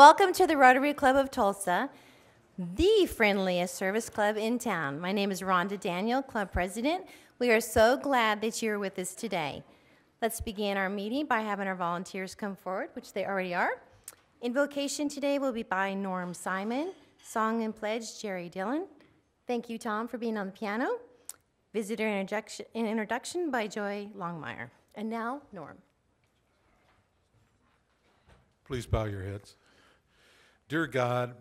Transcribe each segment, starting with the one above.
Welcome to the Rotary Club of Tulsa, the friendliest service club in town. My name is Rhonda Daniel, club president. We are so glad that you're with us today. Let's begin our meeting by having our volunteers come forward, which they already are. Invocation today will be by Norm Simon. Song and pledge, Jerry Dillon. Thank you, Tom, for being on the piano. Visitor introduction by Joy Longmire. And now, Norm. Please bow your heads. Dear God,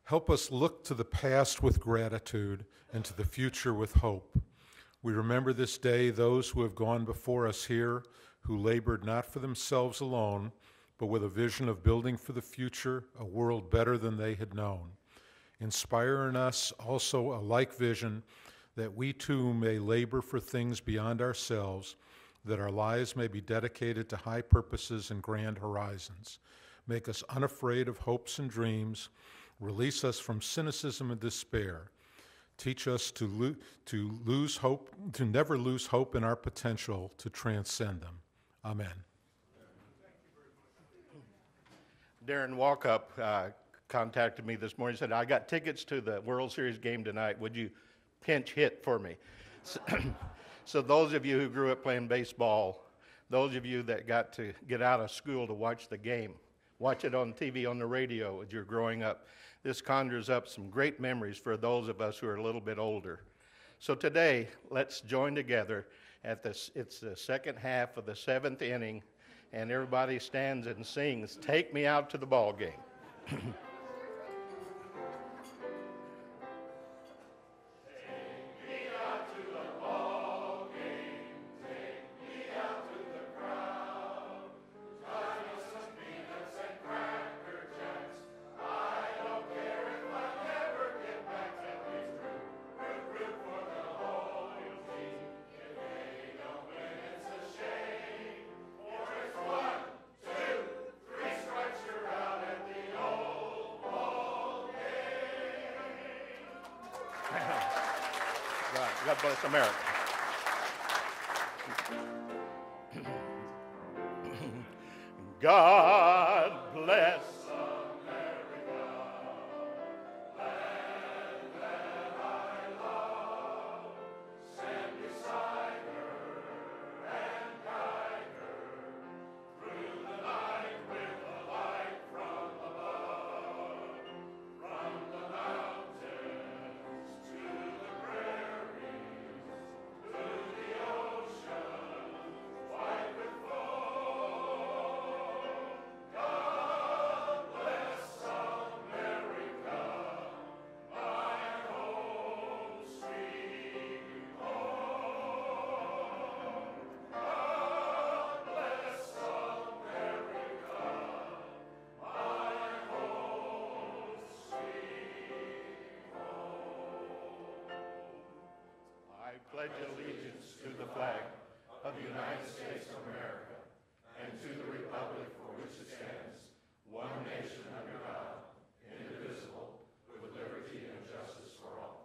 help us look to the past with gratitude and to the future with hope. We remember this day those who have gone before us here, who labored not for themselves alone, but with a vision of building for the future a world better than they had known. Inspire in us also a like vision, that we too may labor for things beyond ourselves, that our lives may be dedicated to high purposes and grand horizons. Make us unafraid of hopes and dreams. Release us from cynicism and despair. Teach us to lose hope, to never lose hope in our potential to transcend them. Amen. Darren Walkup contacted me this morning and said, I got tickets to the World Series game tonight. Would you pinch hit for me? So those of you who grew up playing baseball, those of you that got to get out of school to watch the game, watch it on TV, on the radio as you're growing up. This conjures up some great memories for those of us who are a little bit older. So today, let's join together at this. It's the second half of the seventh inning, and everybody stands and sings, "Take Me Out to the Ball Game." God bless America. God bless America, land that I love. Stand beside her and guide her through the night with a light from above. From the mountains to the prairies, to the ocean, white with foam. God bless America, my home, sweet home. God bless America, my home, sweet home. I pledge allegiance to the flag of the United States of America and to the republic for which it stands, one nation under God, indivisible, with liberty and justice for all.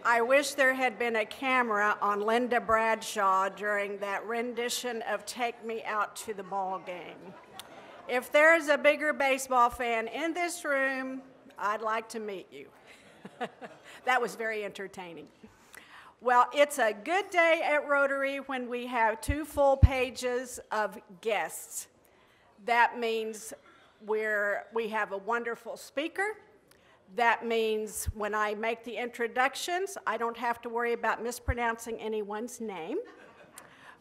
I wish there had been a camera on Linda Bradshaw during that rendition of "Take Me Out to the Ball Game." If there's a bigger baseball fan in this room, I'd like to meet you. That was very entertaining. Well, it's a good day at Rotary when we have 2 full pages of guests. That means we have a wonderful speaker. That means when I make the introductions, I don't have to worry about mispronouncing anyone's name,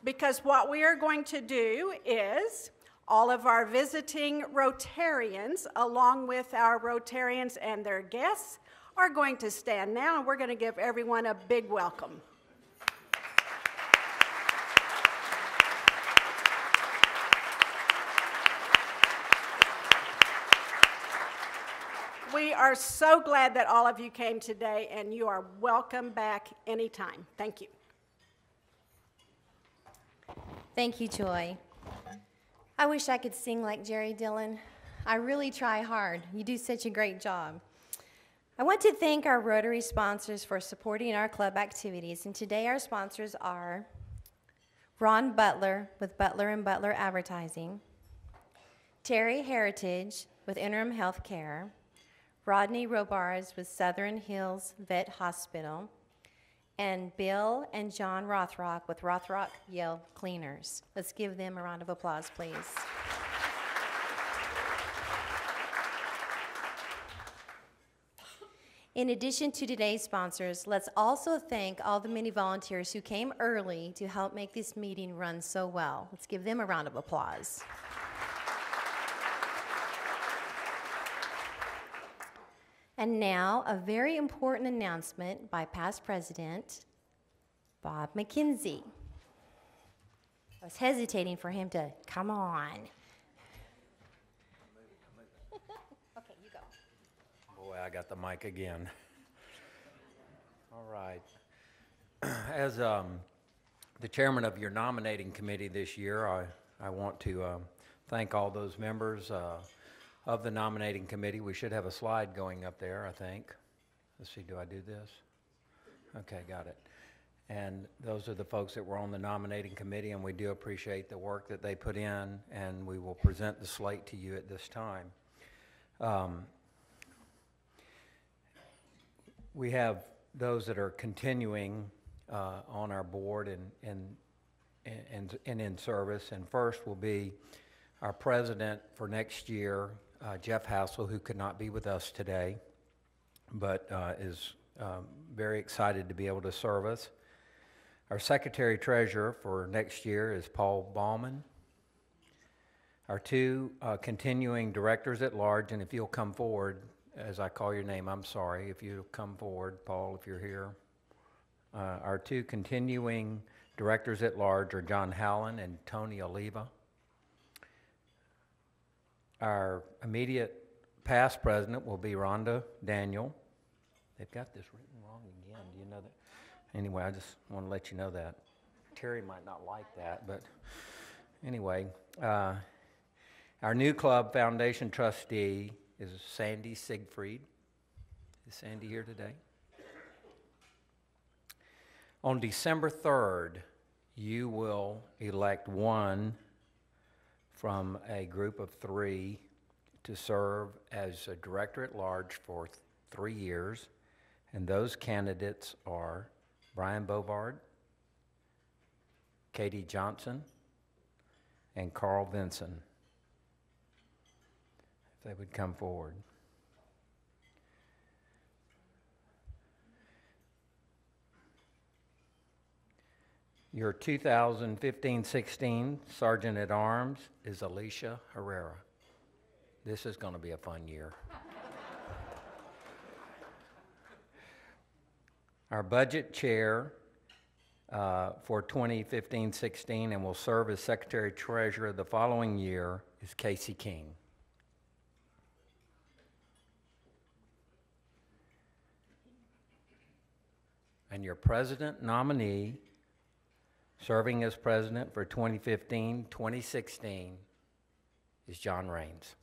because what we are going to do is all of our visiting Rotarians, along with our Rotarians and their guests, are going to stand now, and we're going to give everyone a big welcome. We are so glad that all of you came today, and you are welcome back anytime. Thank you. Thank you, Joy. I wish I could sing like Jerry Dillon. I really try hard. You do such a great job. I want to thank our Rotary sponsors for supporting our club activities, and today our sponsors are Ron Butler with Butler & Butler Advertising, Terry Heritage with Interim Health Care, Rodney Robards with Southern Hills Vet Hospital, and Bill and John Rothrock with Rothrock Yale Cleaners. Let's give them a round of applause, please. In addition to today's sponsors, let's also thank all the many volunteers who came early to help make this meeting run so well. Let's give them a round of applause. And now, a very important announcement by past President Bob McKenzie. I was hesitating for him to come on. Okay, you go. Boy, I got the mic again. All right. As the chairman of your nominating committee this year, I want to thank all those members of the nominating committee. We should have a slide going up there, I think. Let's see, do I do this? Okay, got it. And those are the folks that were on the nominating committee, and we do appreciate the work that they put in, and we will present the slate to you at this time. We have those that are continuing on our board and in service, and first will be our president for next year, Jeff Hassel, who could not be with us today, but is very excited to be able to serve us. Our secretary-treasurer for next year is Paul Ballman. Our two continuing directors at large, and if you'll come forward as I call your name, I'm sorry, if you'll come forward, Paul, if you're here. Our two continuing directors at large are John Howland and Tony Oliva. Our immediate past president will be Rhonda Daniel. They've got this written wrong again. Do you know that? Anyway, I just want to let you know that. Terry might not like that, but anyway. Our new club foundation trustee is Sandy Siegfried. Is Sandy here today? On December 3rd, you will elect one from a group of 3 to serve as a director at large for 3 years, and those candidates are Brian Bovard, Katie Johnson, and Carl Vinson. If they would come forward. Your 2015-16 Sergeant at Arms is Alicia Herrera. This is going to be a fun year. Our budget chair for 2015-16 and will serve as secretary-treasurer the following year is Casey King. And your president nominee serving as president for 2015-2016 is John Raines.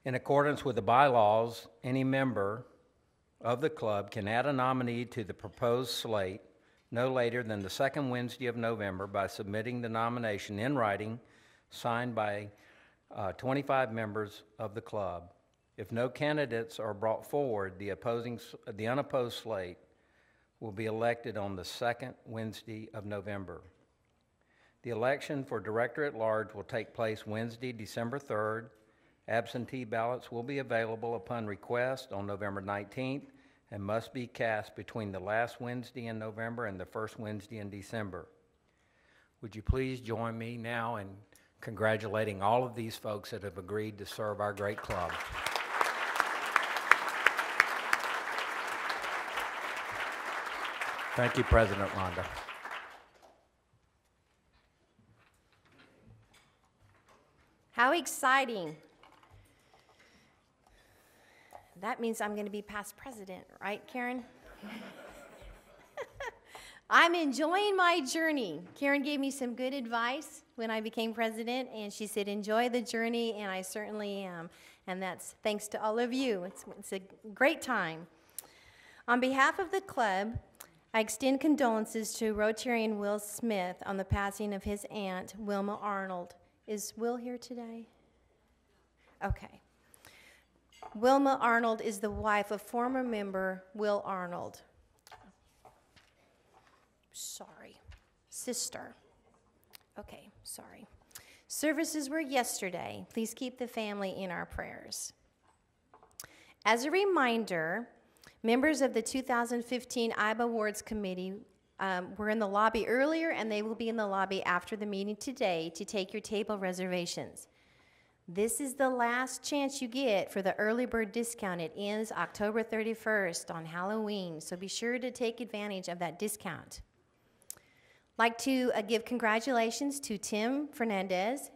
In accordance with the bylaws, any member of the club can add a nominee to the proposed slate no later than the second Wednesday of November by submitting the nomination in writing, signed by 25 members of the club. If no candidates are brought forward, the unopposed slate will be elected on the second Wednesday of November. The election for director at large will take place Wednesday, December 3rd. Absentee ballots will be available upon request on November 19th and must be cast between the last Wednesday in November and the first Wednesday in December. Would you please join me now in congratulating all of these folks that have agreed to serve our great club. Thank you, President Rhonda. How exciting. that means I'm going to be past president, right, Karen? I'm enjoying my journey. Karen gave me some good advice when I became president, and she said, enjoy the journey, and I certainly am. And that's thanks to all of you. It's a great time. On behalf of the club, I extend condolences to Rotarian Will Smith on the passing of his aunt, Wilma Arnold. Is Will here today? Okay. Wilma Arnold is the wife of former member Will Arnold. Sorry. Sister. Okay, sorry. Services were yesterday. Please keep the family in our prayers. As a reminder, members of the 2015 IBA Awards Committee were in the lobby earlier, and they will be in the lobby after the meeting today to take your table reservations. This is the last chance you get for the early bird discount. It ends October 31st on Halloween, so be sure to take advantage of that discount. I'd like to give congratulations to Tim Fernandez,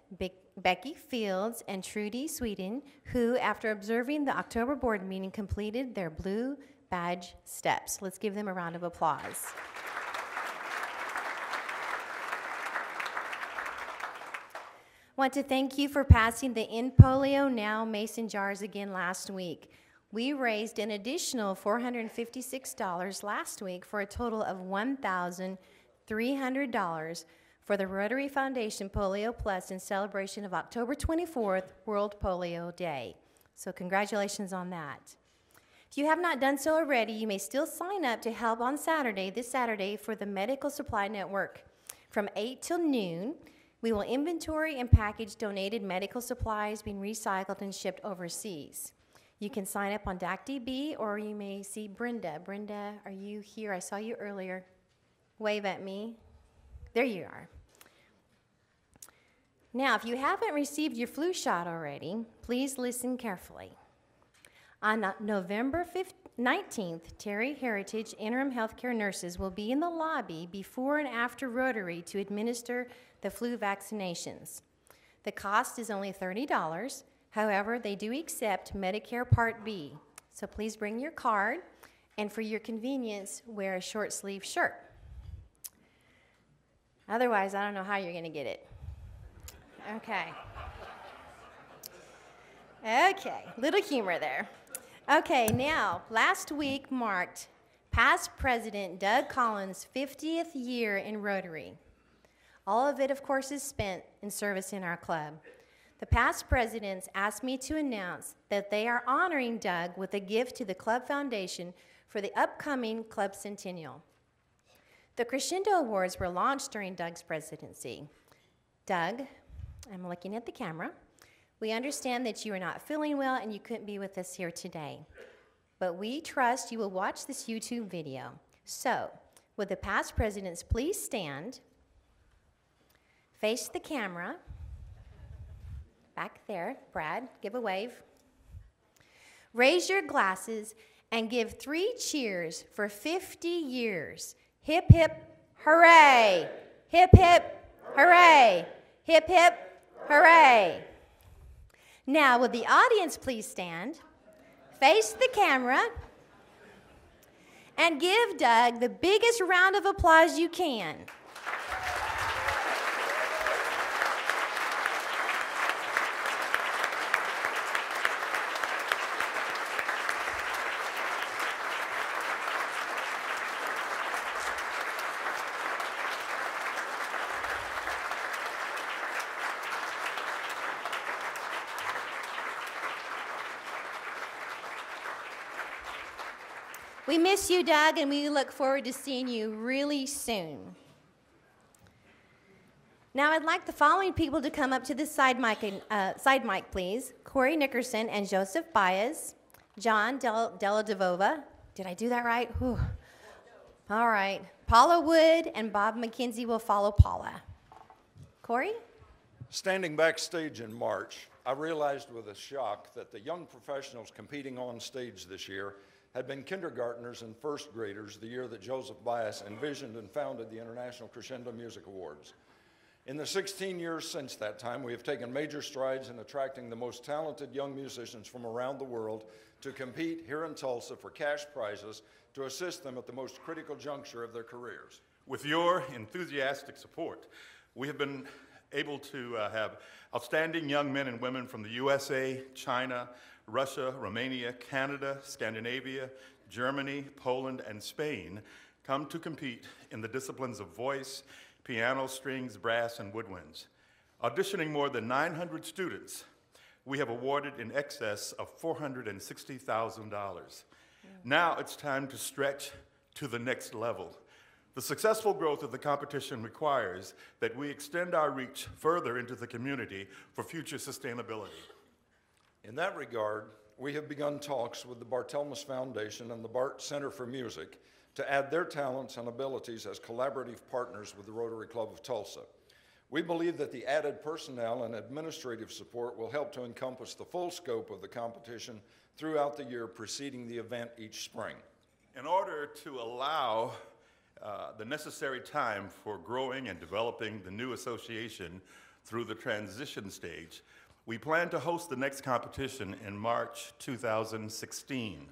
Becky Fields, and Trudy Sweden, who, after observing the October board meeting, completed their blue badge steps. Let's give them a round of applause. I want to thank you for passing the End Polio Now Mason jars again last week. We raised an additional $456 last week for a total of $1,300 for the Rotary Foundation Polio Plus in celebration of October 24th, World Polio Day. So congratulations on that. If you have not done so already, you may still sign up to help on Saturday, this Saturday, for the Medical Supply Network. From 8 till noon, we will inventory and package donated medical supplies being recycled and shipped overseas. You can sign up on DACDB, or you may see Brenda. Brenda, are you here? I saw you earlier. Wave at me. There you are. Now, if you haven't received your flu shot already, please listen carefully. On November 19th, Terry Heritage interim healthcare nurses will be in the lobby before and after Rotary to administer the flu vaccinations. The cost is only $30. However, they do accept Medicare Part B. So please bring your card, and for your convenience, wear a short sleeve shirt. Otherwise, I don't know how you're going to get it. Okay. Okay, little humor there. Okay, now, last week marked past President Doug Collins' 50th year in Rotary. All of it, of course, is spent in service in our club. The past presidents asked me to announce that they are honoring Doug with a gift to the Club Foundation for the upcoming Club Centennial. The Crescendo Awards were launched during Doug's presidency. Doug, I'm looking at the camera. We understand that you are not feeling well and you couldn't be with us here today. But we trust you will watch this YouTube video. So, would the past presidents please stand, face the camera, back there, Brad, give a wave. Raise your glasses and give 3 cheers for 50 years. Hip, hip, hooray! Hip, hip, hooray! Hip, hip, hooray! Now, would the audience please stand, face the camera, and give Doug the biggest round of applause you can. We miss you, Doug, and we look forward to seeing you really soon. Now I'd like the following people to come up to the side mic, please. Corey Nickerson and Joseph Baez, John Della Devova. Did I do that right? Whew. All right. Paula Wood and Bob McKenzie will follow Paula. Corey? Standing backstage in March, I realized with a shock that the young professionals competing on stage this year had been kindergartners and first graders the year that Joseph Baez envisioned and founded the International Crescendo Music Awards. In the 16 years since that time, we have taken major strides in attracting the most talented young musicians from around the world to compete here in Tulsa for cash prizes to assist them at the most critical juncture of their careers. With your enthusiastic support, we have been able to have outstanding young men and women from the USA, China, Russia, Romania, Canada, Scandinavia, Germany, Poland, and Spain come to compete in the disciplines of voice, piano, strings, brass, and woodwinds. Auditioning more than 900 students, we have awarded in excess of $460,000. Now it's time to stretch to the next level. The successful growth of the competition requires that we extend our reach further into the community for future sustainability. In that regard, we have begun talks with the Barthelmess Foundation and the Bart Center for Music to add their talents and abilities as collaborative partners with the Rotary Club of Tulsa. We believe that the added personnel and administrative support will help to encompass the full scope of the competition throughout the year preceding the event each spring. In order to allow the necessary time for growing and developing the new association through the transition stage, we plan to host the next competition in March 2016.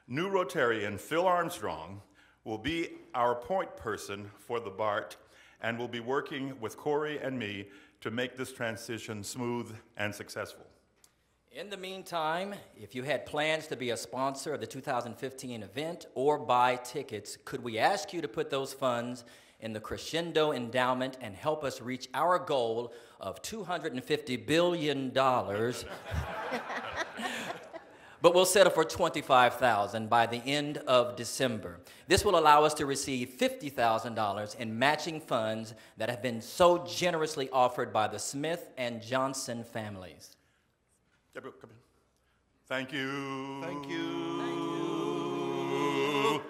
New Rotarian Phil Armstrong will be our point person for the BART and will be working with Corey and me to make this transition smooth and successful. In the meantime, if you had plans to be a sponsor of the 2015 event or buy tickets, could we ask you to put those funds in the Crescendo Endowment and help us reach our goal of $250 billion, but we'll settle for $25,000 by the end of December. This will allow us to receive $50,000 in matching funds that have been so generously offered by the Smith and Johnson families. Deborah, come in. Thank you. Thank you. Thank you.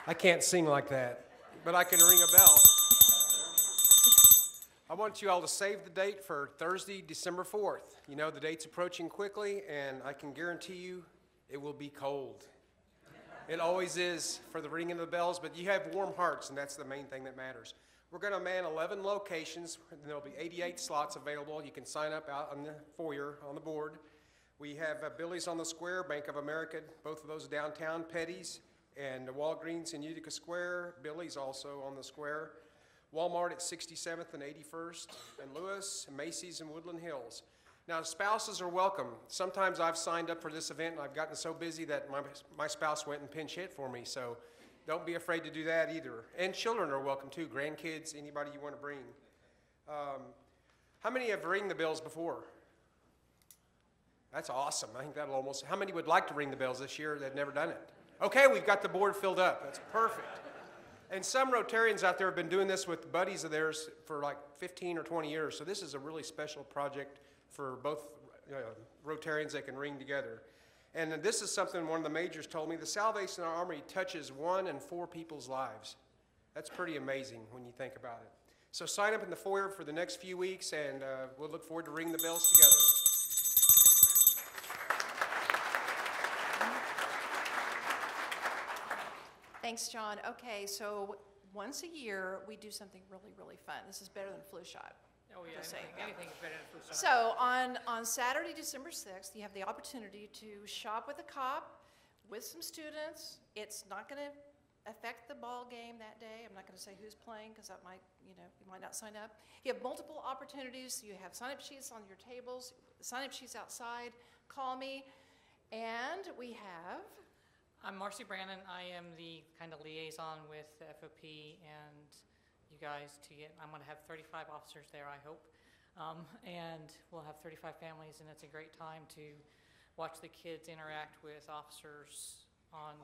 I can't sing like that, but I can ring a bell. I want you all to save the date for Thursday, December 4th. You know, the date's approaching quickly, and I can guarantee you it will be cold. It always is for the ringing of the bells, but you have warm hearts, and that's the main thing that matters. We're going to man 11 locations, and there'll be 88 slots available. You can sign up out on the foyer on the board. We have Billy's on the Square, Bank of America, both of those downtown, Petty's, and Walgreens in Utica Square. Billy's also on the Square. Walmart at 67th and 81st, and Lewis, and Macy's, and Woodland Hills. Now, spouses are welcome. Sometimes I've signed up for this event, and I've gotten so busy that my spouse went and pinch hit for me, so don't be afraid to do that either. And children are welcome too, grandkids, anybody you want to bring. How many have ring the bells before? That's awesome. I think that'll almost, how many would like to ring the bells this year that have never done it? Okay, we've got the board filled up. That's perfect. And some Rotarians out there have been doing this with buddies of theirs for like 15 or 20 years, so this is a really special project for both Rotarians that can ring together. And this is something one of the majors told me, the Salvation Army touches 1 in 4 people's lives. That's pretty amazing when you think about it. So sign up in the foyer for the next few weeks, and we'll look forward to ringing the bells together. Thanks, John. Okay, so once a year, we do something really, really fun. This is better than a flu shot. Oh, yeah, anything is better than a flu shot. So on Saturday, December 6th, you have the opportunity to shop with a cop, with some students. It's not going to affect the ball game that day. I'm not going to say who's playing because that might, you might not sign up. You have multiple opportunities. You have sign-up sheets on your tables, sign-up sheets outside. Call me. And we have... I'm Marcy Brannon. I am the kind of liaison with the FOP and you guys I'm going to have 35 officers there, I hope. And we'll have 35 families, and it's a great time to watch the kids interact with officers on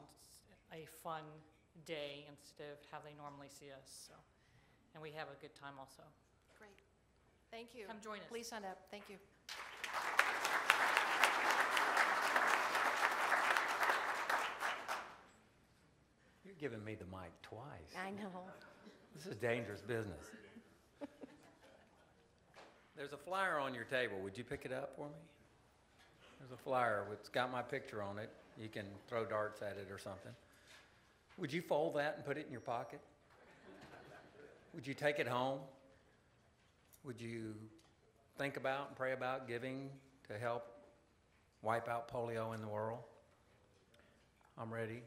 a fun day instead of how they normally see us. So, and we have a good time also. Great. Thank you. Come join us. Please sign up. Thank you. You're giving me the mic twice. I know. This is dangerous business. There's a flyer on your table. Would you pick it up for me? There's a flyer. It's got my picture on it. You can throw darts at it or something. Would you fold that and put it in your pocket? Would you take it home? Would you think about and pray about giving to help wipe out polio in the world? I'm ready.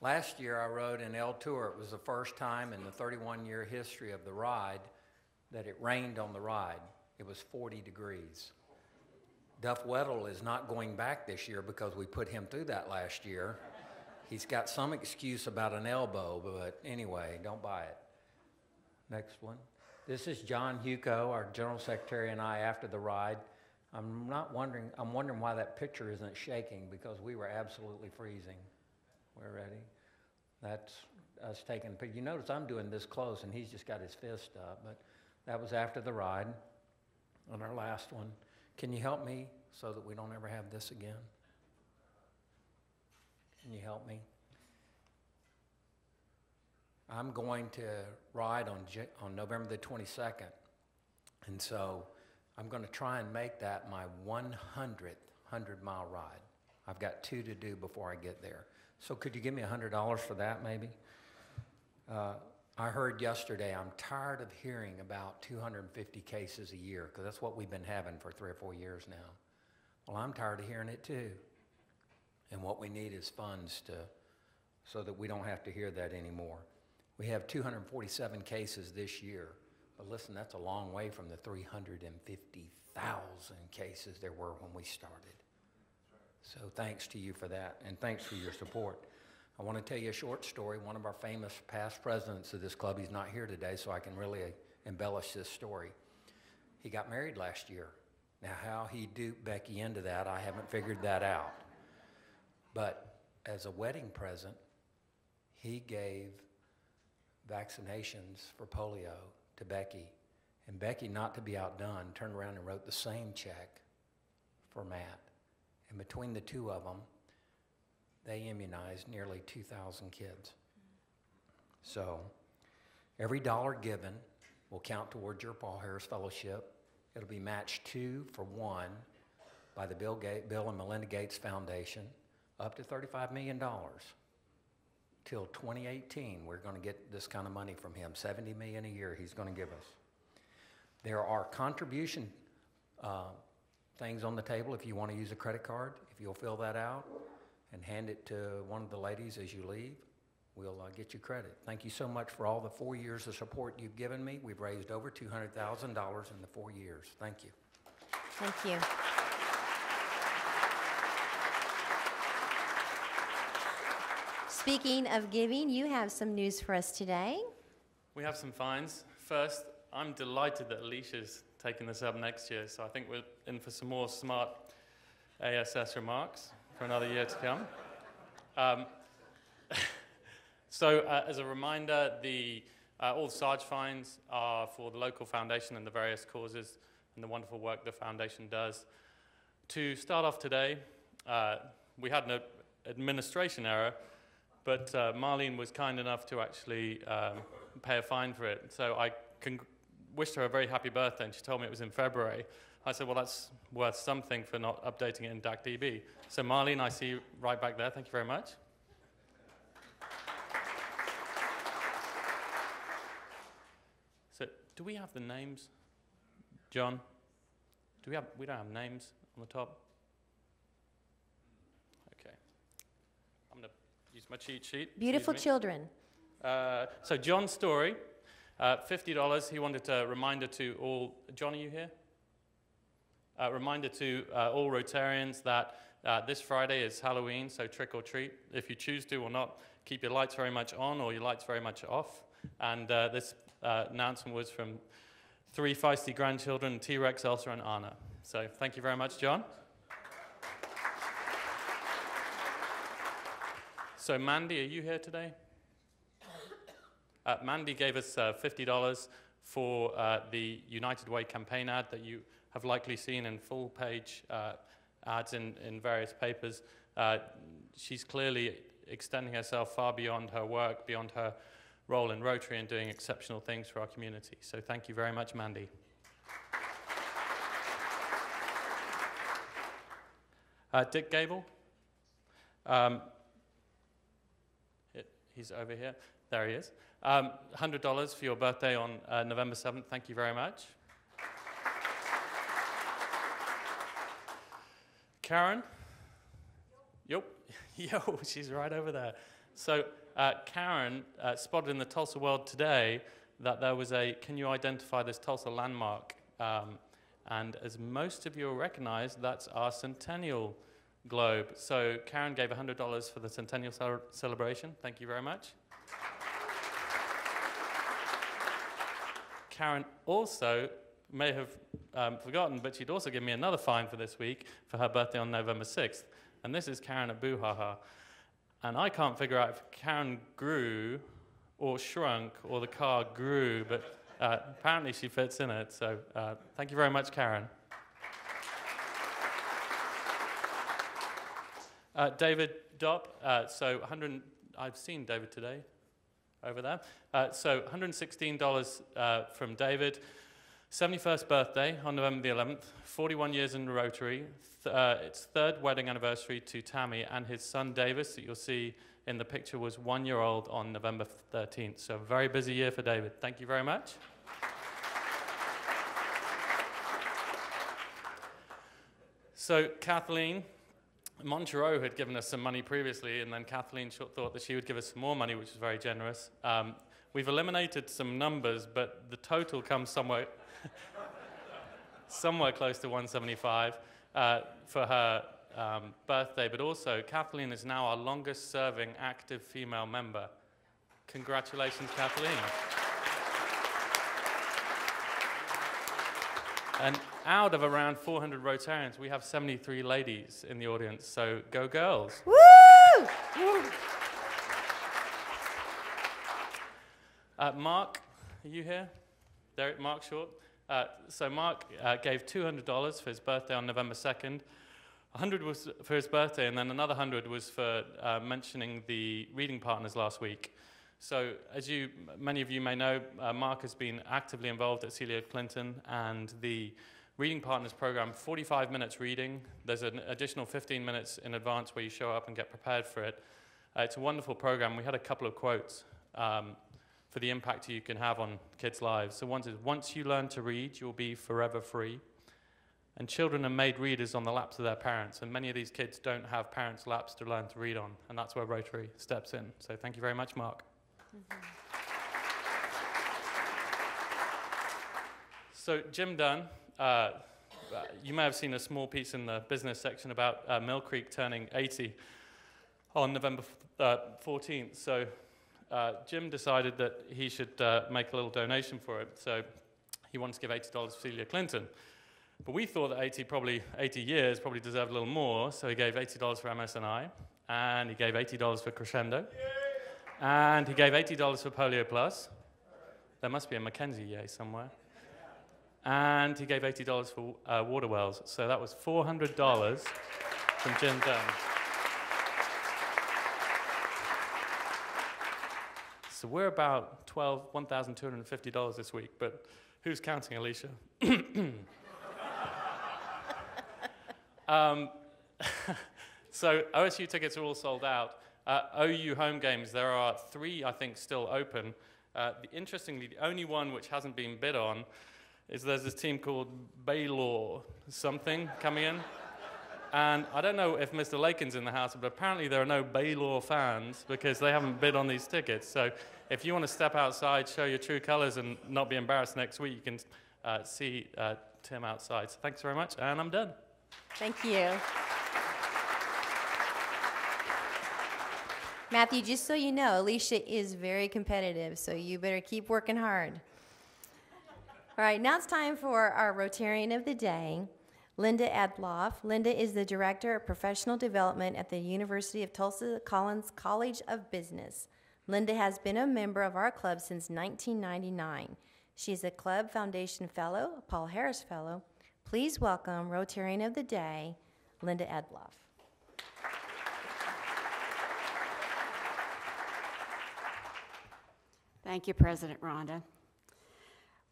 Last year I rode in El Tour. It was the first time in the 31-year history of the ride that it rained on the ride. It was 40 degrees. Duff Weddle is not going back this year because we put him through that last year. He's got some excuse about an elbow, but anyway, don't buy it. Next one. This is John Huco, our General Secretary, and I after the ride. I'm wondering why that picture isn't shaking because we were absolutely freezing. We're ready. That's us taking a picture. You notice I'm doing this close and he's just got his fist up, but that was after the ride. On our last one. Can you help me so that we don't ever have this again? Can you help me? I'm going to ride on November the 22nd, and so I'm going to try and make that my 100th 100-mile ride. I've got 2 to do before I get there. So could you give me $100 for that, maybe? I heard yesterday, I'm tired of hearing about 250 cases a year, because that's what we've been having for 3 or 4 years now. Well, I'm tired of hearing it too. And what we need is funds so that we don't have to hear that anymore. We have 247 cases this year, but listen, that's a long way from the 350,000 cases there were when we started. So thanks to you for that, and thanks for your support. I want to tell you a short story. One of our famous past presidents of this club, he's not here today, so I can really embellish this story. He got married last year. Now, how he duped Becky into that, I haven't figured that out. But as a wedding present, he gave vaccinations for polio to Becky. And Becky, not to be outdone, turned around and wrote the same check for Matt. And between the two of them, they immunized nearly 2,000 kids. So every dollar given will count towards your Paul Harris Fellowship. It'll be matched 2 for 1 by the Bill and Melinda Gates Foundation, up to $35 million. Till 2018, we're going to get this kind of money from him, $70 million a year he's going to give us. There are contribution things on the table if you want to use a credit card. If you'll fill that out and hand it to one of the ladies as you leave, we'll get you credit. Thank you so much for all the 4 years of support you've given me. We've raised over $200,000 in the 4 years. Thank you. Thank you. Speaking of giving, you have some news for us today. We have some fines. First, I'm delighted that Alicia's taking this up next year, so I think we're in for some more smart ASS remarks for another year to come. As a reminder, all Sarge fines are for the local foundation and the various causes and the wonderful work the foundation does. To start off today, we had an administration error, but Marlene was kind enough to actually pay a fine for it. So I wished her a very happy birthday, and she told me it was in February. I said, well, that's worth something for not updating it in DACDB. So Marlene, I see you right back there. Thank you very much. So do we have the names? John? We don't have names on the top? Okay. I'm going to use my cheat sheet. Beautiful children. So John's story, $50. He wanted a reminder to all. John, are you here? Reminder to all Rotarians that this Friday is Halloween, so trick or treat. If you choose to or not, keep your lights very much on or your lights very much off. And this announcement was from 3 feisty grandchildren, T-Rex, Elsa, and Anna. So thank you very much, John. So Mandy, are you here today? Mandy gave us $50 for the United Way campaign ad that you have likely seen in full-page ads in various papers. She's clearly extending herself far beyond her work, beyond her role in Rotary, and doing exceptional things for our community. So thank you very much, Mandy. Dick Gable. He's over here. There he is. $100 for your birthday on November 7th. Thank you very much. Karen? Yo, she's right over there. So Karen spotted in the Tulsa World today that there was a, can you identify this Tulsa landmark? And as most of you will recognize, that's our centennial globe. So Karen gave $100 for the centennial celebration. Thank you very much. Karen also may have forgotten, but she'd also given me another fine for this week for her birthday on November 6th. And this is Karen at Boo Ha Ha. And I can't figure out if Karen grew or shrunk or the car grew, but apparently she fits in it. So thank you very much, Karen. David Dopp, I've seen David today over there. So $116 from David. 71st birthday on November the 11th, 41 years in Rotary, its third wedding anniversary to Tammy, and his son Davis, that you'll see in the picture, was 1 year old on November 13th. So a very busy year for David. Thank you very much. So Kathleen Montereau had given us some money previously, and then Kathleen thought that she would give us some more money, which was very generous. We've eliminated some numbers, but the total comes somewhere close to 175 for her birthday. But also, Kathleen is now our longest-serving active female member. Congratulations, Kathleen. And out of around 400 Rotarians, we have 73 ladies in the audience, so go girls. Woo! Mark, are you here? There, Mark Short. So Mark gave $200 for his birthday on November 2nd. 100 was for his birthday, and then another 100 was for mentioning the reading partners last week. So as many of you may know, Mark has been actively involved at Celia Clinton, and the Reading Partners program, 45 minutes reading. There's an additional 15 minutes in advance where you show up and get prepared for it. It's a wonderful program. We had a couple of quotes for the impact you can have on kids' lives. So one is, once you learn to read, you'll be forever free. And children are made readers on the laps of their parents, and many of these kids don't have parents' laps to learn to read on, and that's where Rotary steps in. So thank you very much, Mark. Mm-hmm. So Jim Dunn, you may have seen a small piece in the business section about Mill Creek turning 80 on November 14th. So Jim decided that he should make a little donation for it. So he wanted to give $80 to Celia Clinton. But we thought that 80 years probably deserved a little more, so he gave $80 for MSNI, and he gave $80 for Crescendo, and he gave $80 for Polio Plus. There must be a Mackenzie Yay somewhere. And he gave $80 for Water Wells. So that was $400 from Jim Dunn. So we're about $1,250 this week, but who's counting, Alicia? So OSU tickets are all sold out. OU home games, there are 3, I think, still open. Interestingly, the only one which hasn't been bid on is there's this team called Baylor something coming in. And I don't know if Mr. Lakin's in the house, but apparently there are no Baylor fans because they haven't bid on these tickets. So if you want to step outside, show your true colors, and not be embarrassed next week, you can see Tim outside. So thanks very much, and I'm done. Thank you. Matthew, just so you know, Alicia is very competitive, so you better keep working hard. All right, now it's time for our Rotarian of the Day, Linda Edloff. Linda is the Director of Professional Development at the University of Tulsa Collins College of Business. Linda has been a member of our club since 1999. She's a Club Foundation Fellow, a Paul Harris Fellow. Please welcome Rotarian of the Day, Linda Edloff. Thank you, President Rhonda.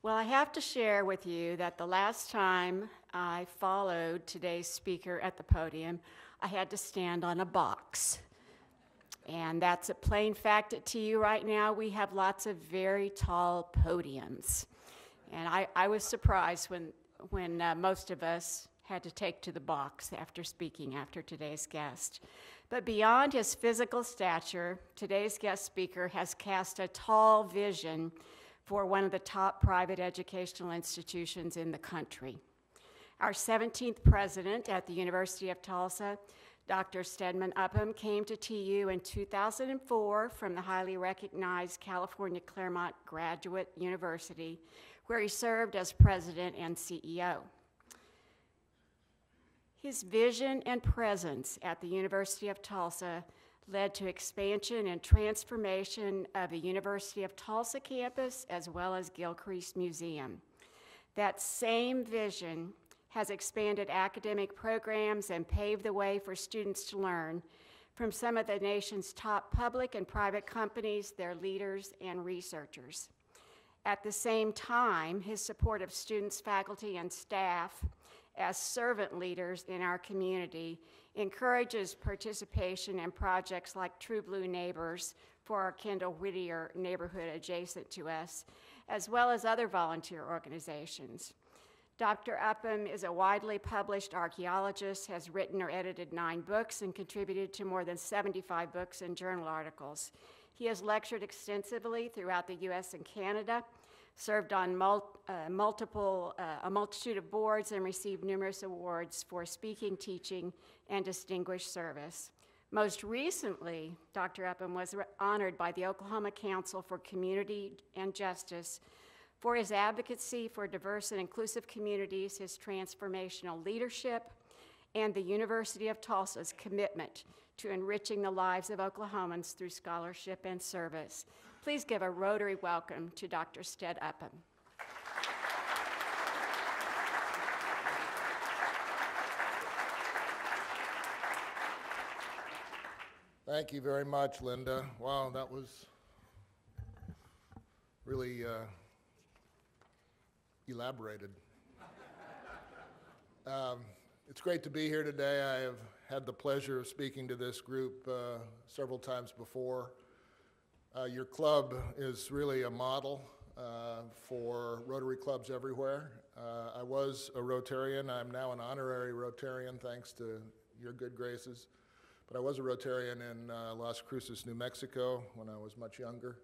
Well, I have to share with you that the last time I followed today's speaker at the podium, I had to stand on a box. And that's a plain fact to you right now. We have lots of very tall podiums. And I was surprised when most of us had to take to the box after speaking after today's guest. But beyond his physical stature, today's guest speaker has cast a tall vision for one of the top private educational institutions in the country. Our 17th president at the University of Tulsa, Dr. Steadman Upham, came to TU in 2004 from the highly recognized California Claremont Graduate University, where he served as president and CEO. His vision and presence at the University of Tulsa led to expansion and transformation of the University of Tulsa campus as well as Gilcrease Museum. That same vision has expanded academic programs and paved the way for students to learn from some of the nation's top public and private companies, their leaders, and researchers. At the same time, his support of students, faculty, and staff as servant leaders in our community encourages participation in projects like True Blue Neighbors for our Kendall Whittier neighborhood adjacent to us, as well as other volunteer organizations. Dr. Upham is a widely published archaeologist, has written or edited 9 books, and contributed to more than 75 books and journal articles. He has lectured extensively throughout the U.S. and Canada, served on a multitude of boards, and received numerous awards for speaking, teaching, and distinguished service. Most recently, Dr. Upham was honored by the Oklahoma Council for Community and Justice for his advocacy for diverse and inclusive communities, his transformational leadership, and the University of Tulsa's commitment to enriching the lives of Oklahomans through scholarship and service. Please give a Rotary welcome to Dr. Stead Upham. Thank you very much, Linda. Wow, that was really elaborated. It's great to be here today. I have had the pleasure of speaking to this group several times before. Your club is really a model for Rotary clubs everywhere. I was a Rotarian. I'm now an honorary Rotarian thanks to your good graces. But I was a Rotarian in Las Cruces, New Mexico when I was much younger.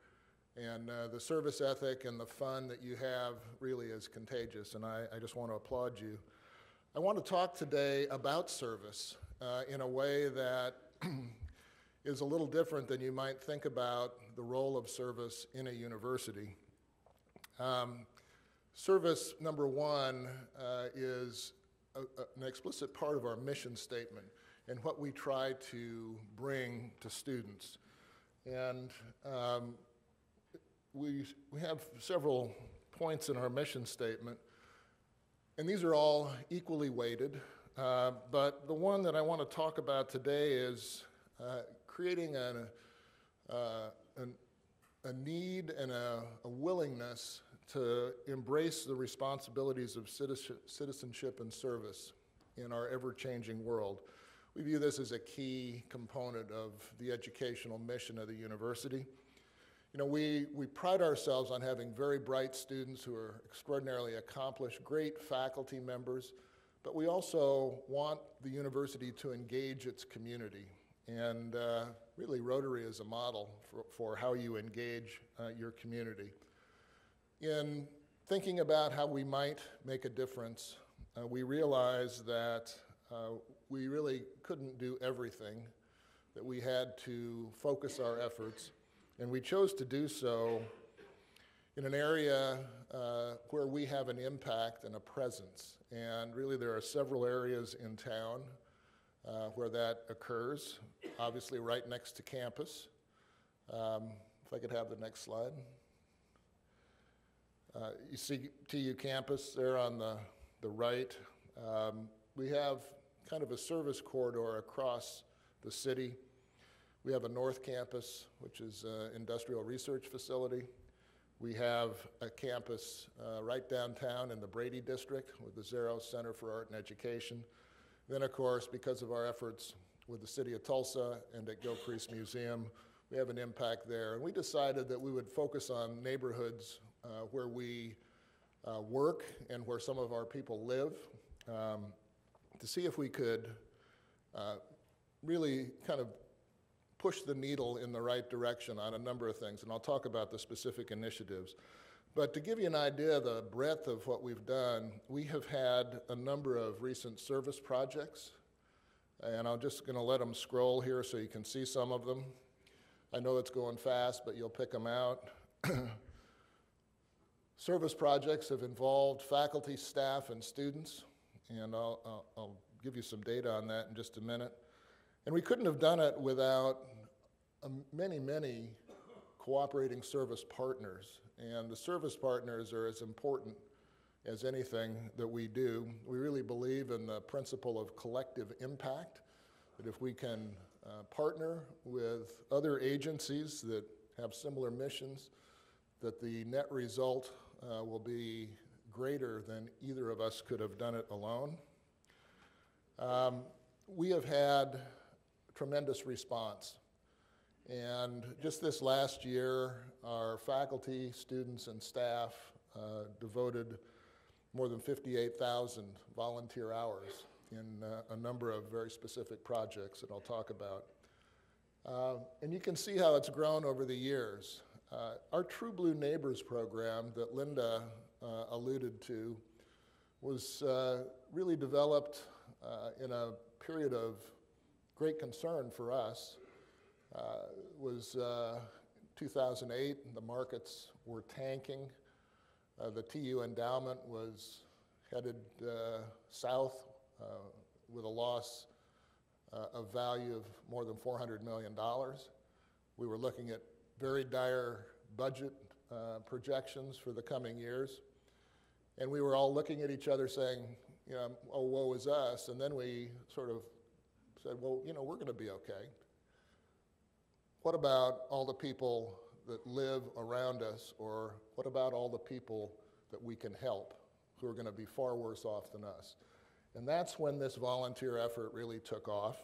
And the service ethic and the fun that you have really is contagious, and I just want to applaud you. I want to talk today about service in a way that is a little different than you might think about the role of service in a university. Service, number one, is an explicit part of our mission statement and what we try to bring to students. And we have several points in our mission statement, and these are all equally weighted, but the one that I want to talk about today is creating a need and a willingness to embrace the responsibilities of citizenship and service in our ever-changing world. We view this as a key component of the educational mission of the university. You know, we pride ourselves on having very bright students who are extraordinarily accomplished, great faculty members, but we also want the university to engage its community. And really, Rotary is a model for how you engage your community. In thinking about how we might make a difference, we realize that we really couldn't do everything, that we had to focus our efforts, and we chose to do so in an area where we have an impact and a presence. And really there are several areas in town where that occurs, obviously right next to campus. If I could have the next slide. You see TU campus there on the right. We have kind of a service corridor across the city. We have a north campus, which is an industrial research facility. We have a campus right downtown in the Brady District with the Zero Center for Art and Education. Then, of course, because of our efforts with the city of Tulsa and at Gilcrease Museum. We have an impact there. And we decided that we would focus on neighborhoods where we work and where some of our people live to see if we could really kind of push the needle in the right direction on a number of things. And I'll talk about the specific initiatives. But to give you an idea of the breadth of what we've done, we have had a number of recent service projects. And I'm just going to let them scroll here so you can see some of them. I know it's going fast, but you'll pick them out. Service projects have involved faculty, staff, and students, and I'll give you some data on that in just a minute. And we couldn't have done it without many, many cooperating service partners, and the service partners are as important as anything that we do. We really believe in the principle of collective impact, that if we can partner with other agencies that have similar missions, that the net result will be greater than either of us could have done it alone. We have had tremendous response. And just this last year, our faculty, students, and staff devoted more than 58,000 volunteer hours in a number of very specific projects that I'll talk about. And you can see how it's grown over the years. Our True Blue Neighbors program that Linda alluded to was really developed in a period of great concern for us. It was 2008, the markets were tanking. The TU endowment was headed south with a loss of value of more than $400 million. We were looking at very dire budget projections for the coming years. And we were all looking at each other saying, you know, oh, woe is us. And then we sort of said, well, you know, we're going to be okay. What about all the people that live around us, or what about all the people that we can help who are going to be far worse off than us? And that's when this volunteer effort really took off.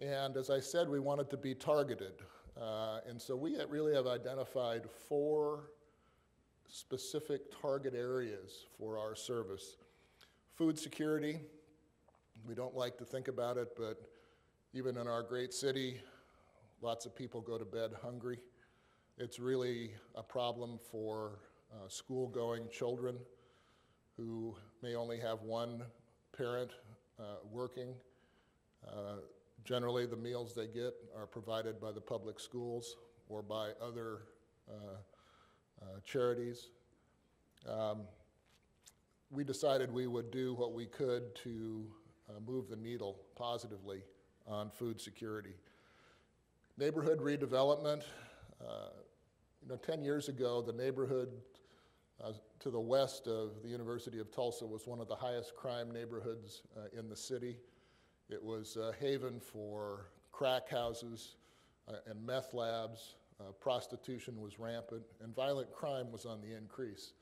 And as I said, we wanted to be targeted. And so we really have identified 4 specific target areas for our service. Food security, we don't like to think about it, but even in our great city, lots of people go to bed hungry. It's really a problem for school-going children who may only have one parent working. Generally, the meals they get are provided by the public schools or by other charities. We decided we would do what we could to move the needle positively on food security. Neighborhood redevelopment. 10 years ago, the neighborhood to the west of the University of Tulsa was one of the highest crime neighborhoods in the city. It was a haven for crack houses and meth labs. Prostitution was rampant, and violent crime was on the increase.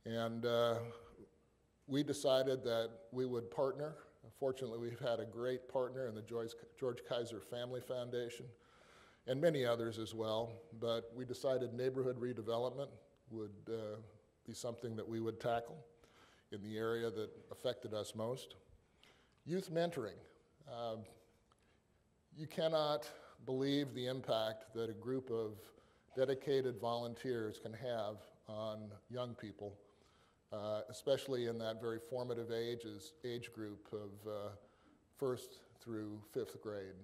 And we decided that we would partner. Fortunately, we've had a great partner in the George Kaiser Family Foundation, and many others as well. But we decided neighborhood redevelopment would be something that we would tackle in the area that affected us most. Youth mentoring. You cannot believe the impact that a group of dedicated volunteers can have on young people, especially in that very formative age group of 1st through 5th grade.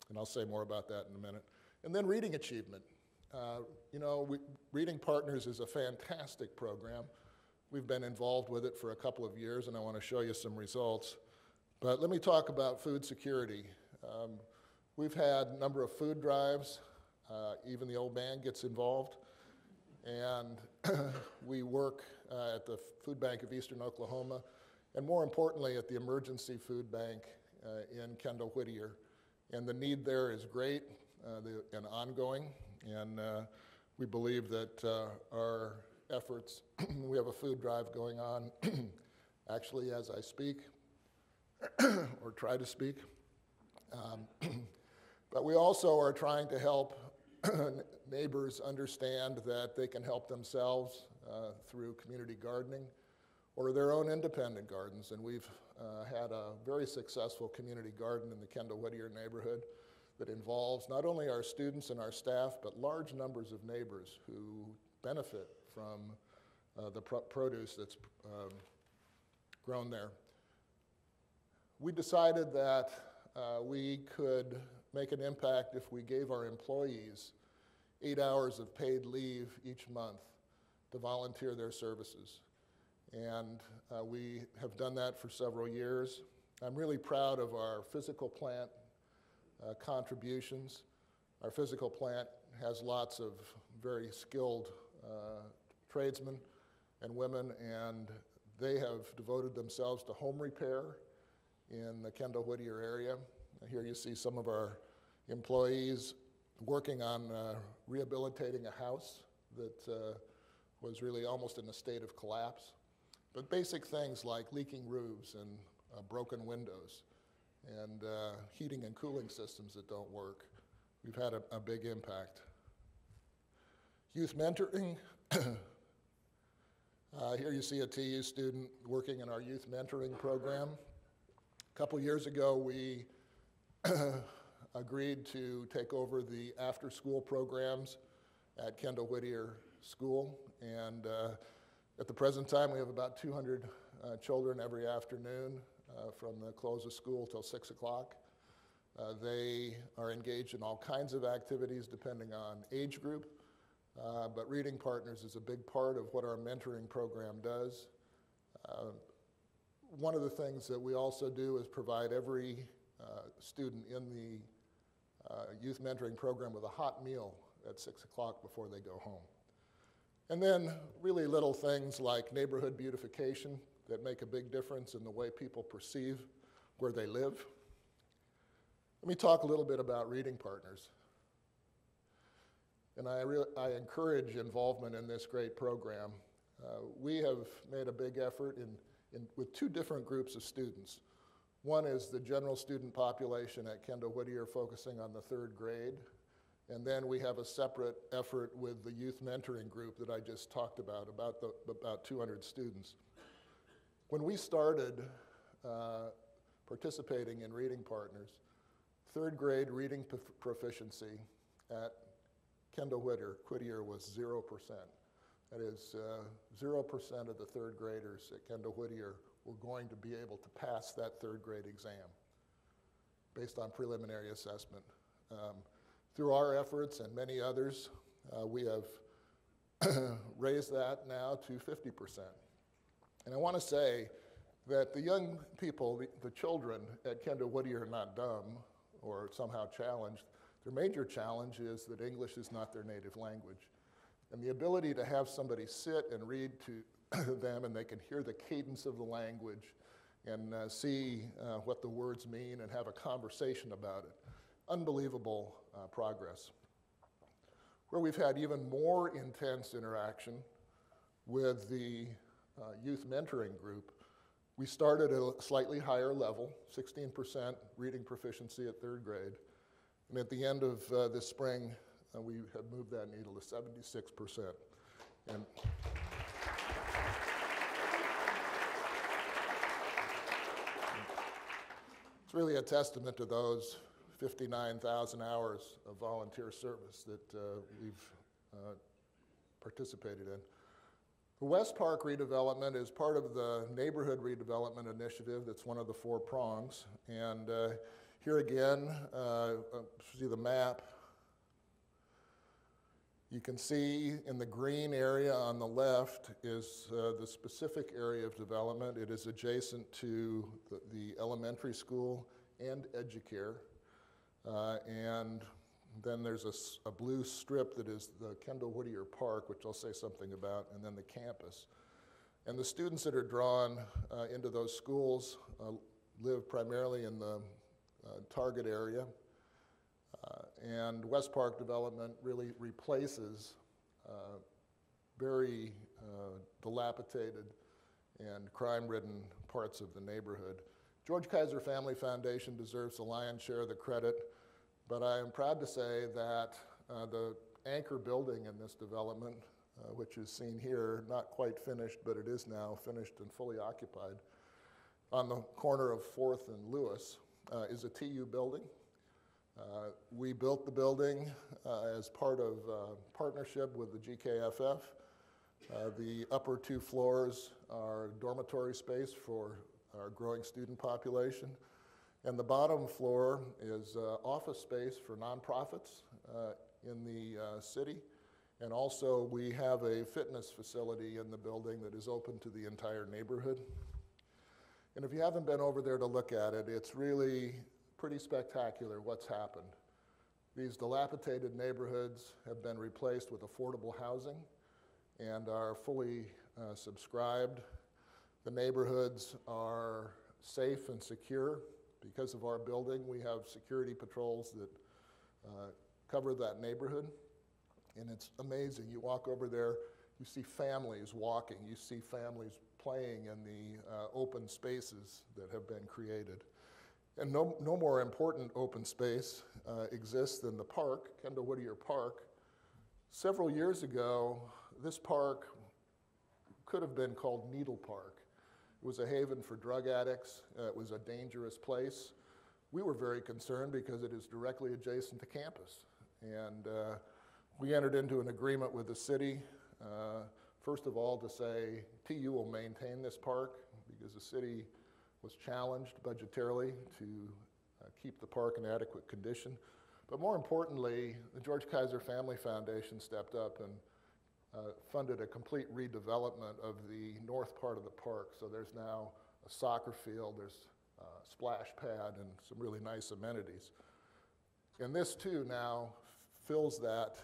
And I'll say more about that in a minute. And then reading achievement. Reading Partners is a fantastic program. We've been involved with it for a couple of years, and I want to show you some results. But let me talk about food security. We've had a number of food drives. Even the old man gets involved. And we work at the Food Bank of Eastern Oklahoma, and more importantly, at the Emergency Food Bank in Kendall Whittier. And the need there is great and ongoing. And we believe that our efforts, we have a food drive going on actually as I speak, or try to speak. But we also are trying to help neighbors understand that they can help themselves through community gardening or their own independent gardens. And we've had a very successful community garden in the Kendall Whittier neighborhood that involves not only our students and our staff, but large numbers of neighbors who benefit from the produce that's grown there. We decided that we could make an impact if we gave our employees 8 hours of paid leave each month to volunteer their services. And we have done that for several years. I'm really proud of our physical plant contributions. Our physical plant has lots of very skilled tradesmen and women, and they have devoted themselves to home repair in the Kendall Whittier area. Here you see some of our employees working on rehabilitating a house that was really almost in a state of collapse. But basic things like leaking roofs and broken windows and heating and cooling systems that don't work, we've had a big impact. Youth mentoring. Here you see a TU student working in our youth mentoring program. A couple years ago, we agreed to take over the after-school programs at Kendall Whittier School, and at the present time, we have about 200 children every afternoon from the close of school till 6 o'clock. They are engaged in all kinds of activities depending on age group, but Reading Partners is a big part of what our mentoring program does. One of the things that we also do is provide every student in the youth mentoring program with a hot meal at 6 o'clock before they go home. And then really little things like neighborhood beautification that make a big difference in the way people perceive where they live. Let me talk a little bit about Reading Partners. And I encourage involvement in this great program. We have made a big effort with two different groups of students. One is the general student population at Kendall Whittier focusing on the 3rd grade. And then we have a separate effort with the youth mentoring group that I just talked about 200 students. When we started participating in Reading Partners, 3rd grade reading proficiency at Kendall Whittier was 0%. That is, 0% of the 3rd graders at Kendall Whittier were going to be able to pass that 3rd grade exam based on preliminary assessment. Through our efforts and many others, we have raised that now to 50%. And I want to say that the young people, the children at Kendall Whittier are not dumb or somehow challenged. Their major challenge is that English is not their native language. And the ability to have somebody sit and read to them and they can hear the cadence of the language and see what the words mean and have a conversation about it. Unbelievable progress. Where we've had even more intense interaction with the youth mentoring group, we started at a slightly higher level, 16% reading proficiency at 3rd grade. And at the end of this spring, we have moved that needle to 76%. And it's really a testament to those 59,000 hours of volunteer service that we've participated in. The West Park redevelopment is part of the neighborhood redevelopment initiative that's one of the 4 prongs. And here again, see the map. You can see in the green area on the left is the specific area of development. It is adjacent to the elementary school and Educare. And then there's a blue strip that is the Kendall Whittier Park, which I'll say something about, and then the campus. And the students that are drawn into those schools live primarily in the target area. And West Park development really replaces very dilapidated and crime-ridden parts of the neighborhood. George Kaiser Family Foundation deserves the lion's share of the credit. But I am proud to say that the anchor building in this development, which is seen here, not quite finished, but it is now finished and fully occupied, on the corner of 4th and Lewis, is a TU building. We built the building as part of partnership with the GKFF. The upper 2 floors are dormitory space for our growing student population. And the bottom floor is office space for nonprofits in the city. And also we have a fitness facility in the building that is open to the entire neighborhood. And if you haven't been over there to look at it, it's really pretty spectacular what's happened. These dilapidated neighborhoods have been replaced with affordable housing and are fully subscribed. The neighborhoods are safe and secure. Because of our building, we have security patrols that cover that neighborhood. And it's amazing. You walk over there, you see families walking, you see families playing in the open spaces that have been created. And no more important open space exists than the park, Kendall Whittier Park. Several years ago, this park could have been called Needle Park. It was a haven for drug addicts. It was a dangerous place. We were very concerned because it is directly adjacent to campus. And we entered into an agreement with the city, first of all, to say TU will maintain this park because the city was challenged budgetarily to keep the park in adequate condition. But more importantly, the George Kaiser Family Foundation stepped up and funded a complete redevelopment of the north part of the park. So there's now a soccer field, there's a splash pad, and some really nice amenities. And this too now fills that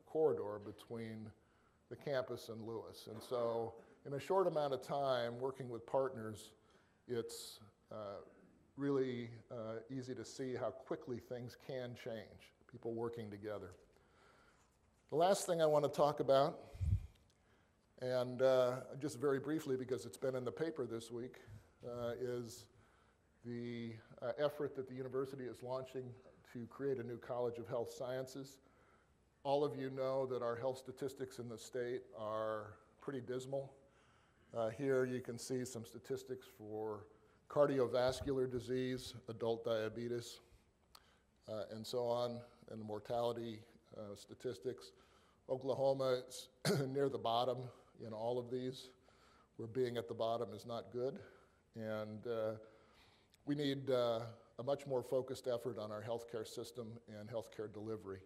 corridor between the campus and Lewis. And so in a short amount of time, working with partners, it's really easy to see how quickly things can change, people working together. The last thing I want to talk about, and just very briefly because it's been in the paper this week, is the effort that the university is launching to create a new College of Health Sciences. All of you know that our health statistics in the state are pretty dismal. Here you can see some statistics for cardiovascular disease, adult diabetes, and so on, and mortality statistics. Oklahoma is near the bottom in all of these, where being at the bottom is not good. And we need a much more focused effort on our healthcare system and healthcare delivery.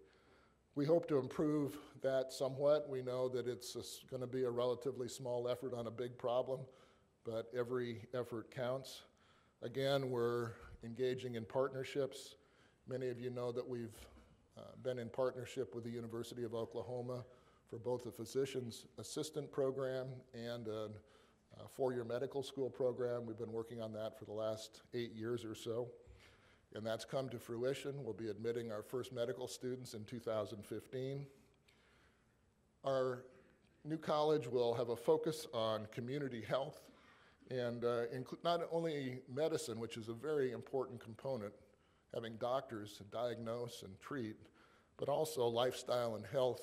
We hope to improve that somewhat. We know that it's going to be a relatively small effort on a big problem, but every effort counts. Again, we're engaging in partnerships. Many of you know that we've been in partnership with the University of Oklahoma for both a physician's assistant program and a four-year medical school program. We've been working on that for the last 8 years or so, and that's come to fruition. We'll be admitting our first medical students in 2015. Our new college will have a focus on community health and not only medicine, which is a very important component, having doctors to diagnose and treat, but also lifestyle and health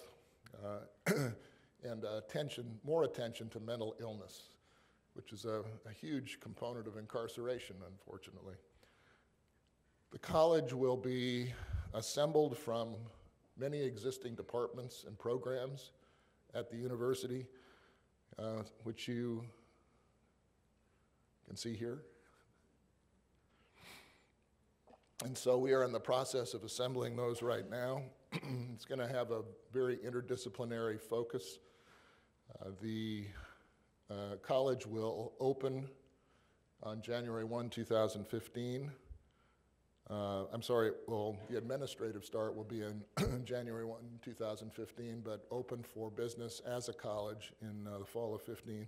and more attention to mental illness, which is a huge component of incarceration, unfortunately. The college will be assembled from many existing departments and programs at the university, which you can see here. And so we are in the process of assembling those right now. It's going to have a very interdisciplinary focus. The college will open on January 1, 2015. The administrative start will be in January 1, 2015, but open for business as a college in the fall of 15.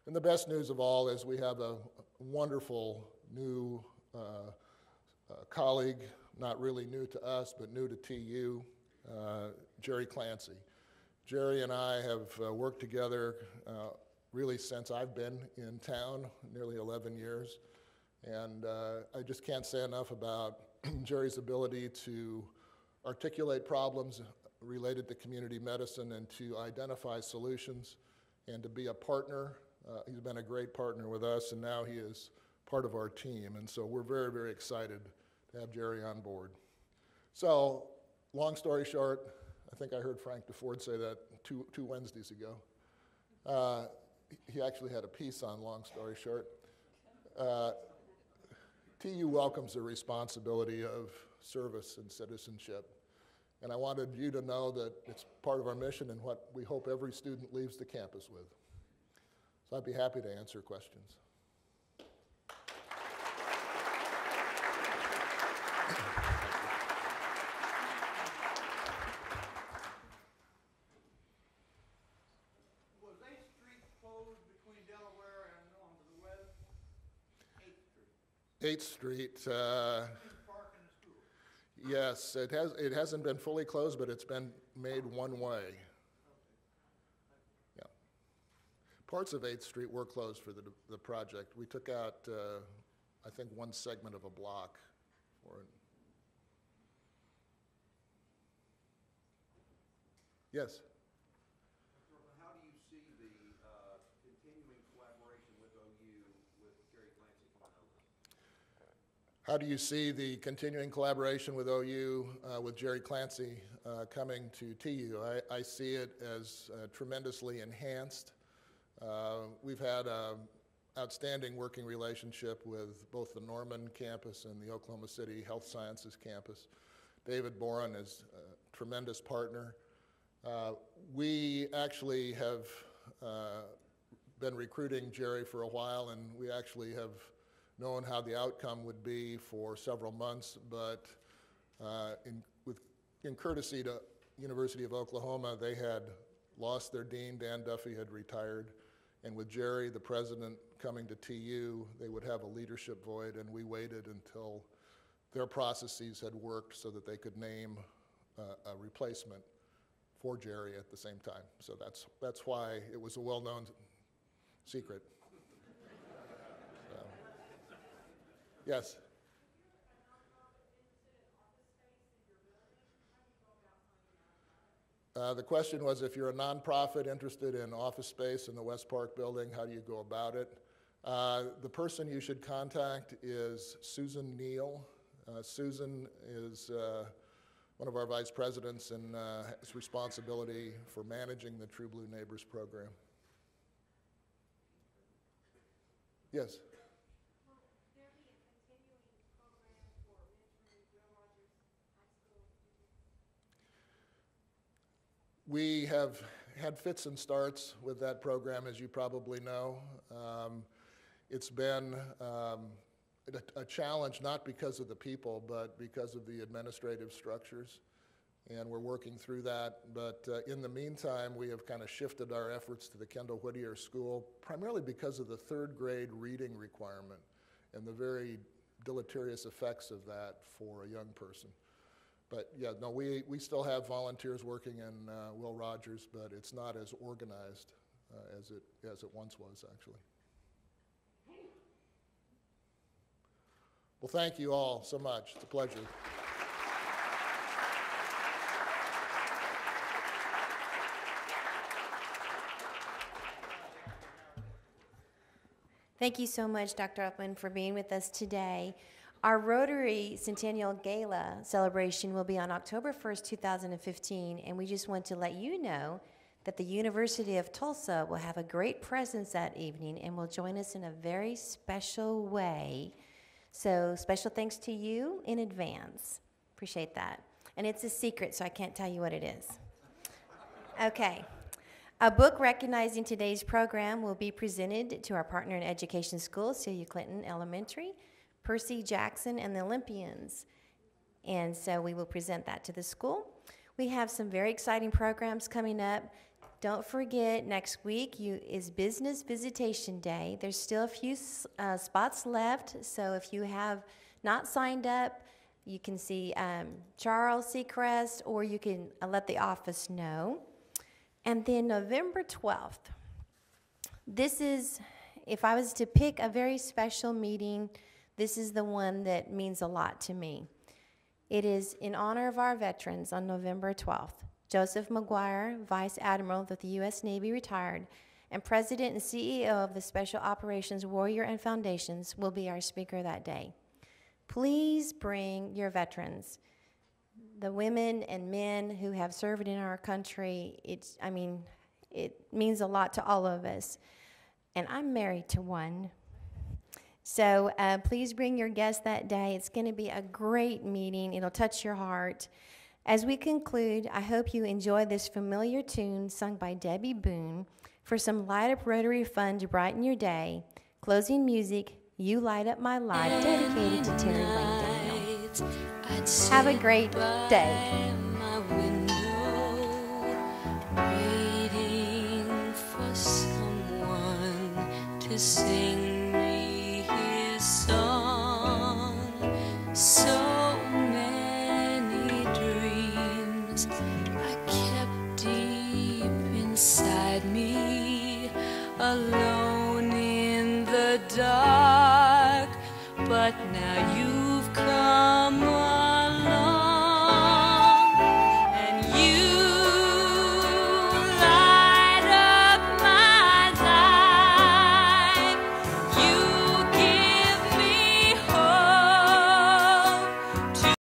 And the best news of all is we have a wonderful new colleague, not really new to us, but new to TU, Jerry Clancy. Jerry and I have worked together really since I've been in town, nearly 11 years. And I just can't say enough about Jerry's ability to articulate problems related to community medicine and to identify solutions and to be a partner. He's been a great partner with us, and now he is part of our team. And so we're very, very excited to have Jerry on board. So, long story short, I think I heard Frank DeFord say that two Wednesdays ago. He actually had a piece on long story short. TU welcomes the responsibility of service and citizenship. And I wanted you to know that it's part of our mission and what we hope every student leaves the campus with. So I'd be happy to answer questions. Was 8th Street closed between Delaware and onto the west? 8th Street. 8th Street. Yes, it hasn't been fully closed, but it's been made one way. Yeah. Parts of 8th Street were closed for the project. We took out, I think, one segment of a block for it. Yes? How do you see the continuing collaboration with OU with Jerry Clancy coming over? How do you see the continuing collaboration with OU, with Jerry Clancy coming to TU? I see it as tremendously enhanced. We've had an outstanding working relationship with both the Norman campus and the Oklahoma City Health Sciences campus. David Boren is a tremendous partner. We actually have been recruiting Jerry for a while, and we actually have known how the outcome would be for several months, but in courtesy to University of Oklahoma, they had lost their dean. Dan Duffy had retired, and with Jerry, the president, coming to TU, they would have a leadership void, and we waited until their processes had worked so that they could name a replacement for Jerry at the same time. So that's why it was a well-known secret. Yes? The question was, if you're a nonprofit interested in office space in the West Park building, how do you go about it? The person you should contact is Susan Neal. Susan is one of our vice presidents and has responsibility for managing the True Blue Neighbors program. Yes? We have had fits and starts with that program, as you probably know. It's been a challenge, not because of the people, but because of the administrative structures, and we're working through that. But in the meantime, we have kind of shifted our efforts to the Kendall Whittier School, primarily because of the third grade reading requirement and the very deleterious effects of that for a young person. But yeah, no, we still have volunteers working in Will Rogers, but it's not as organized as it once was, actually. Well, thank you all so much. It's a pleasure. Thank you so much, Dr. Upham, for being with us today. Our Rotary Centennial Gala celebration will be on October 1st, 2015, and we just want to let you know that the University of Tulsa will have a great presence that evening and will join us in a very special way. So special thanks to you in advance. Appreciate that. And it's a secret, so I can't tell you what it is. Okay. A book recognizing today's program will be presented to our partner in education school, Celia Clinton Elementary, Percy Jackson and the Olympians. And so we will present that to the school. We have some very exciting programs coming up. Don't forget, next week is Business Visitation Day. There's still a few spots left, so if you have not signed up, you can see Charles Seacrest, or you can let the office know. And then November 12th, this is, if I was to pick a very special meeting, this is the one that means a lot to me. It is in honor of our veterans on November 12th. Joseph McGuire, Vice Admiral of the U.S. Navy, retired, and President and CEO of the Special Operations Warrior and Foundations will be our speaker that day. Please bring your veterans, the women and men who have served in our country. It means a lot to all of us. And I'm married to one. So please bring your guests that day. It's going to be a great meeting. It'll touch your heart. As we conclude, I hope you enjoy this familiar tune sung by Debbie Boone for some light-up Rotary fun to brighten your day. Closing music, You Light Up My Life, dedicated to Terry Wayne Daniel. Have a great day. Waiting for someone to sing me his song. So many dreams I kept deep inside me, alone in the dark. But now you've come on.